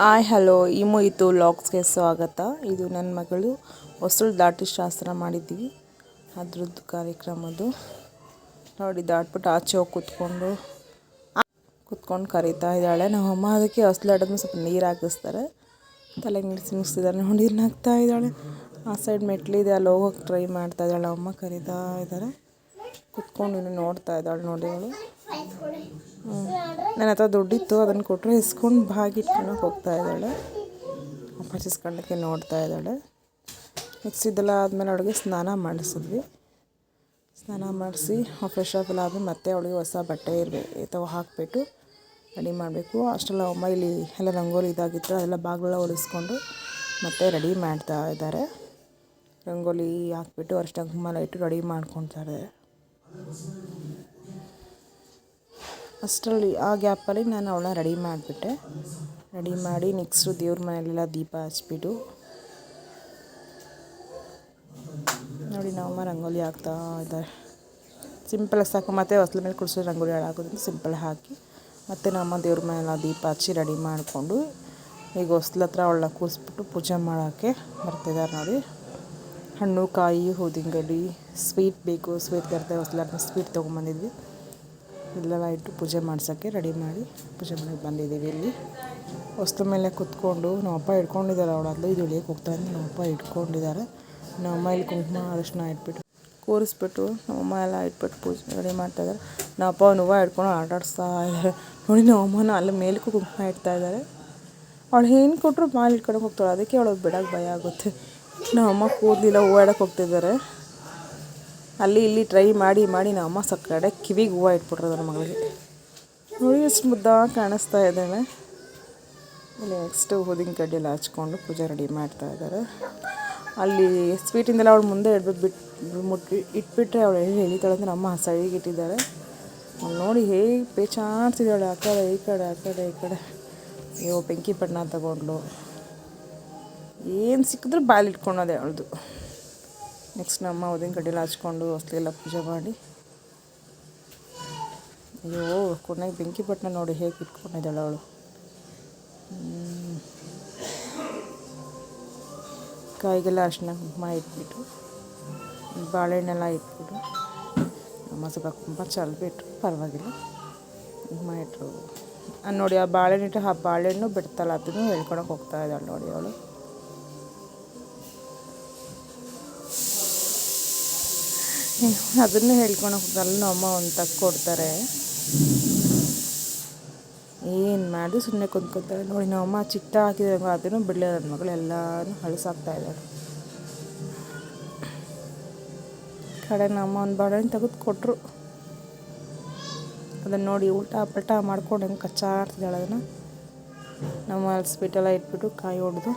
Hello ಇಮು ಇದು ಲಾಗ್ಸ್ಗೆ ಸ್ವಾಗತ. ಇದು ನನ್ನ ಮಗಳು ಹೊಸಳು ದಾಟಿ ಶಾಸ್ತ್ರ ಮಾಡಿದ್ದೀವಿ, ಅದ್ರದ್ದು ಕಾರ್ಯಕ್ರಮದ್ದು ನೋಡಿ. ದಾಟ್ಬಿಟ್ಟು ಆಚೆ ಹೋಗಿ ಕುತ್ಕೊಂಡು ಕರೀತಾ ಇದ್ದಾಳೆ. ನಮ್ಮಮ್ಮ ಅದಕ್ಕೆ ಹೊಸ್ಲಾಡೋದು ಸ್ವಲ್ಪ ನೀರು ಹಾಕಿಸ್ತಾರೆ, ತಲೆಗೆ ನೀರು ಸಿಂಗಿಸ್ತಿದ್ದಾಳೆ ನೋಡಿ, ನಗ್ತಾ ಇದ್ದಾಳೆ. ಆ ಸೈಡ್ ಮೆಟ್ಲಿದೆ, ಅಲ್ಲಿ ಹೋಗೋಕೆ ಟ್ರೈ ಮಾಡ್ತಾ ಇದ್ದಾಳೆ. ಅಮ್ಮ ಕರೀತಾ ಇದ್ದಾರೆ, ಕುತ್ಕೊಂಡು ಇನ್ನು ನೋಡ್ತಾ ಇದ್ದಾಳೆ ನೋಡಿ ಅವಳು. ನನ್ನ ಹತ್ರ ದುಡ್ಡಿತ್ತು, ಅದನ್ನು ಕೊಟ್ಟರೆ ಇಸ್ಕೊಂಡು ಬಾಗಿ ಇಟ್ಕೊಳಕ್ಕೆ ಹೋಗ್ತಾ ಇದ್ದಾಳೆ. ವಾಪಸ್ ಇಸ್ಕೊಂಡಕ್ಕೆ ನೋಡ್ತಾ ಇದ್ದಾಳೆ. ನೆಕ್ಸ್ಟ್ ಇದೆಲ್ಲ ಆದಮೇಲೆ ಅವಳಿಗೆ ಸ್ನಾನ ಮಾಡಿಸಿದ್ವಿ. ಸ್ನಾನ ಮಾಡಿಸಿ ಫ್ರೆಶ್ ಅಪ್ ಎಲ್ಲ ಆದಮೇಲೆ ಮತ್ತೆ ಅವಳಿಗೆ ಹೊಸ ಬಟ್ಟೆ ಹಾಕಿಬಿಟ್ಟು ರೆಡಿ ಮಾಡಬೇಕು. ಅಷ್ಟೆಲ್ಲ ಅಮ್ಮ ಇಲ್ಲಿ ಎಲ್ಲ ರಂಗೋಲಿ ಇದಾಗಿತ್ತು, ಅದೆಲ್ಲ ಬಾಗಿಲೆಲ್ಲ ಹೊಲಿಸ್ಕೊಂಡು ಮತ್ತೆ ರೆಡಿ ಮಾಡ್ತಾ ಇದ್ದಾರೆ. ರಂಗೋಲಿ ಹಾಕ್ಬಿಟ್ಟು ಅರಿಶಿನ ಕುಂಕುಮ ಇಟ್ಟು ರೆಡಿ ಮಾಡ್ಕೊತಾರೆ. ಅಷ್ಟರಲ್ಲಿ ಆ ಗ್ಯಾಪಲ್ಲಿ ನಾನು ಅವಳನ್ನ ರೆಡಿ ಮಾಡಿಬಿಟ್ಟೆ. ರೆಡಿ ಮಾಡಿ ನೆಕ್ಸ್ಟು ದೇವ್ರ ಮನೆಯಲ್ಲೆಲ್ಲ ದೀಪ ಹಚ್ಬಿಟ್ಟು ನೋಡಿ ನಮ್ಮಮ್ಮ ರಂಗೋಲಿ ಹಾಕ್ತಾ ಇದ್ದಾರೆ. ಸಿಂಪಲಾಗಿ ಸಾಕು, ಮತ್ತು ಹೊಸ್ಲ ಮೇಲೆ ಕುಡಿಸೋ ರಂಗೋಲಿ ಹಾಕೋದ್ರಿಂದ ಸಿಂಪಲ್ ಹಾಕಿ ಮತ್ತು ನಮ್ಮ ದೇವ್ರ ಮನೆಯೆಲ್ಲ ದೀಪ ಹಚ್ಚಿ ರೆಡಿ ಮಾಡಿಕೊಂಡು ಈಗ ಹೊಸ್ಲ ಹತ್ರ ಅವಳನ್ನ ಕೂರಿಸ್ಬಿಟ್ಟು ಪೂಜೆ ಮಾಡೋಕ್ಕೆ ಬರ್ತಿದ್ದಾರೆ ನೋಡಿ. ಹಣ್ಣು ಕಾಯಿ ಊದಿನಕಡ್ಡಿ ಸ್ವೀಟ್ ಬೇಕು, ಸ್ವೀಟ್ ತರ್ತಾರೆ. ಹೊಸ್ಲ ಸ್ವೀಟ್ ತೊಗೊಂಬಂದಿದ್ವಿ, ಇಲ್ಲೆಲ್ಲ ಇಟ್ಟು ಪೂಜೆ ಮಾಡ್ಸೋಕ್ಕೆ ರೆಡಿ ಮಾಡಿ ಪೂಜೆ ಮಾಡೋಕ್ಕೆ ಬಂದಿದ್ದೀವಿ. ಇಲ್ಲಿ ಹೊಸ್ತು ಮೇಲೆ ಕುತ್ಕೊಂಡು ನಮ್ಮಪ್ಪ ಇಟ್ಕೊಂಡಿದ್ದಾರೆ. ಅವಳು ಅದು ಇದು ಇಳಿಯೋಕೆ ಹೋಗ್ತಾ ಇದ್ದು ನಮ್ಮಪ್ಪ ಇಟ್ಕೊಂಡಿದ್ದಾರೆ. ನಮ್ಮಮ್ಮ ಇಲ್ಲಿ ಕುಂಕುಮ ಅರಿಶಿನ ಇಟ್ಬಿಟ್ಟು ಕೂರಿಸ್ಬಿಟ್ಟು ನಮ್ಮಮ್ಮ ಎಲ್ಲ ಇಟ್ಬಿಟ್ಟು ಪೂಜೆ ರೆಡಿ ಮಾಡ್ತಾಯಿದ್ದಾರೆ. ನಮ್ಮಪ್ಪ ಹೂವು ಇಟ್ಕೊಂಡು ಆಟಾಡಿಸ್ತಾ ಇದ್ದಾರೆ ನೋಡಿ. ನಮ್ಮಮ್ಮನ ಅಲ್ಲಿ ಮೇಲಕ್ಕೂ ಕುಂಕುಮ ಇಡ್ತಾ ಇದ್ದಾರೆ. ಅವಳು ಏನು ಕೊಟ್ಟರು ಮಾಲೆ ಇಟ್ಕೊಳಕ್ಕೆ ಹೋಗ್ತಾಳೆ, ಅದಕ್ಕೆ ಅವಳಿಗೆ ಬಿಡೋಕ್ಕೆ ಭಯ ಆಗುತ್ತೆ. ನಮ್ಮಮ್ಮ ಕೂದಲಿಲ್ಲ ಹೂವು ಇಡೋಕ್ಕೆ ಹೋಗ್ತಿದ್ದಾರೆ. ಅಲ್ಲಿ ಇಲ್ಲಿ ಟ್ರೈ ಮಾಡಿ ನಮ್ಮಮ್ಮ ಕಡೆ ಕಿವಿಗೆ ಹೂವು ಇಟ್ಬಿಟ್ರು ನನ್ನ ಮಗಳಿಗೆ ನೋಡಿ. ಎಷ್ಟು ಮುದ್ದಾಗಿ ಕಾಣಿಸ್ತಾ ಇದ್ದಾಳೆ. ಇಲ್ಲಿ ನೆಕ್ಸ್ಟು ಊದಿನ ಕಡ್ಡಿ ಎಲ್ಲ ಹಚ್ಕೊಂಡು ಪೂಜೆ ರೆಡಿ ಮಾಡ್ತಾ ಇದ್ದಾರೆ. ಅಲ್ಲಿ ಸ್ವೀಟಿಂದೆಲ್ಲ ಅವಳು ಮುಂದೆ ಇಟ್ಬಿಟ್ರೆ ಅವಳು ಎಳಿತಾಳೆ ಅಂತ ನಮ್ಮ ಸೈಡಿಗೆ ಇಟ್ಟಿದ್ದಾರೆ. ಅವಳು ನೋಡಿ ಹೇಗೆ ಪೇಚಾಡ್ತಿದ್ದಾಳೆ, ಆ ಕಡೆ ಈ ಕಡೆ ಆ ಕಡೆ ಈ ಕಡೆ. ಅಯ್ಯೋ ಬೆಂಕಿ ಪಟ್ಟಣ ತಗೊಂಡು ಏನು ಸಿಕ್ಕಿದ್ರೂ ಬಾಯಲ್ಲಿ ಇಟ್ಕೊಳೋದೆ ಅವಳದು. ನೆಕ್ಸ್ಟ್ ನಮ್ಮ ಊದಿನ ಕಡ್ಡಿಲ್ಲ ಹಚ್ಕೊಂಡು ಹೊಸ್ಲಿಗೆಲ್ಲ ಪೂಜೆ ಮಾಡಿ, ಅಯ್ಯೋ ಕೊನೆಗೆ ಬೆಂಕಿ ಪಟ್ಟಣ ನೋಡಿ ಹೇಗೆ ಇಟ್ಕೊಂಡಿದ್ದಾಳೆ ಅವಳು. ಕಾಯಿಗೆಲ್ಲ ಅರಿಶಿನ ಕುಂಕುಮ ಇಟ್ಬಿಟ್ಟು ಬಾಳೆಹಣ್ಣೆಲ್ಲ ಇಟ್ಬಿಟ್ಟು ಅಮ್ಮ ಸ್ವಲ್ಪ ಕುಂಕುಮ ಚೆಲ್ಬಿಟ್ಟು ಪರವಾಗಿಲ್ಲ ಕುಂಕುಮ ಇಟ್ಟರು ನೋಡಿ. ಆ ಬಾಳೆಹಣ್ಣು ಇಟ್ಟು ಆ ಬಾಳೆಹಣ್ಣು ಬಿಡ್ತಲ್ಲ, ಅದನ್ನು ಹೇಳ್ಕೊಳಕ್ಕೆ ಹೋಗ್ತಾ ಇದ್ದಾಳೆ ನೋಡಿ ಅವಳು. ಅದನ್ನೇ ಹೇಳ್ಕೊಳಕ್ಕೆ ಹೋಗ್ತಾಳೆ. ಅಮ್ಮ ಒಂದು ತಕ್ಕ ಕೊಡ್ತಾರೆ, ಏನು ಮಾಡಿದ್ರು ಸುಮ್ಮನೆ ಕುಂತ್ಕೊತಾರೆ ನೋಡಿ. ನಮ್ಮಮ್ಮ ಚಿಟ್ಟ ಹಾಕಿದಾಗ ಅದನ್ನು ಬಿಡಲಿಲ್ಲ ನನ್ನ ಮಗಳು, ಎಲ್ಲನೂ ಹಳಸಾಗ್ತಾ ಇದ್ದಾಳೆ. ಕಡೆ ನಮ್ಮ ಒಂದು ಬಾಳೆಹಣ್ಣು ತೆಗೆದು ಕೊಟ್ಟರು, ಅದನ್ನು ನೋಡಿ ಉಲ್ಟಾ ಪಲ್ಟಾ ಮಾಡ್ಕೊಂಡು ಹೆಂಗೆ ಕಚ್ಚಾಡ್ತಿದ್ದಾಳೆ. ಅದನ್ನು ನಮ್ಮ ಸ್ವೀಟೆಲ್ಲ ಇಟ್ಬಿಟ್ಟು ಕಾಯಿ ಹೊಡೆದು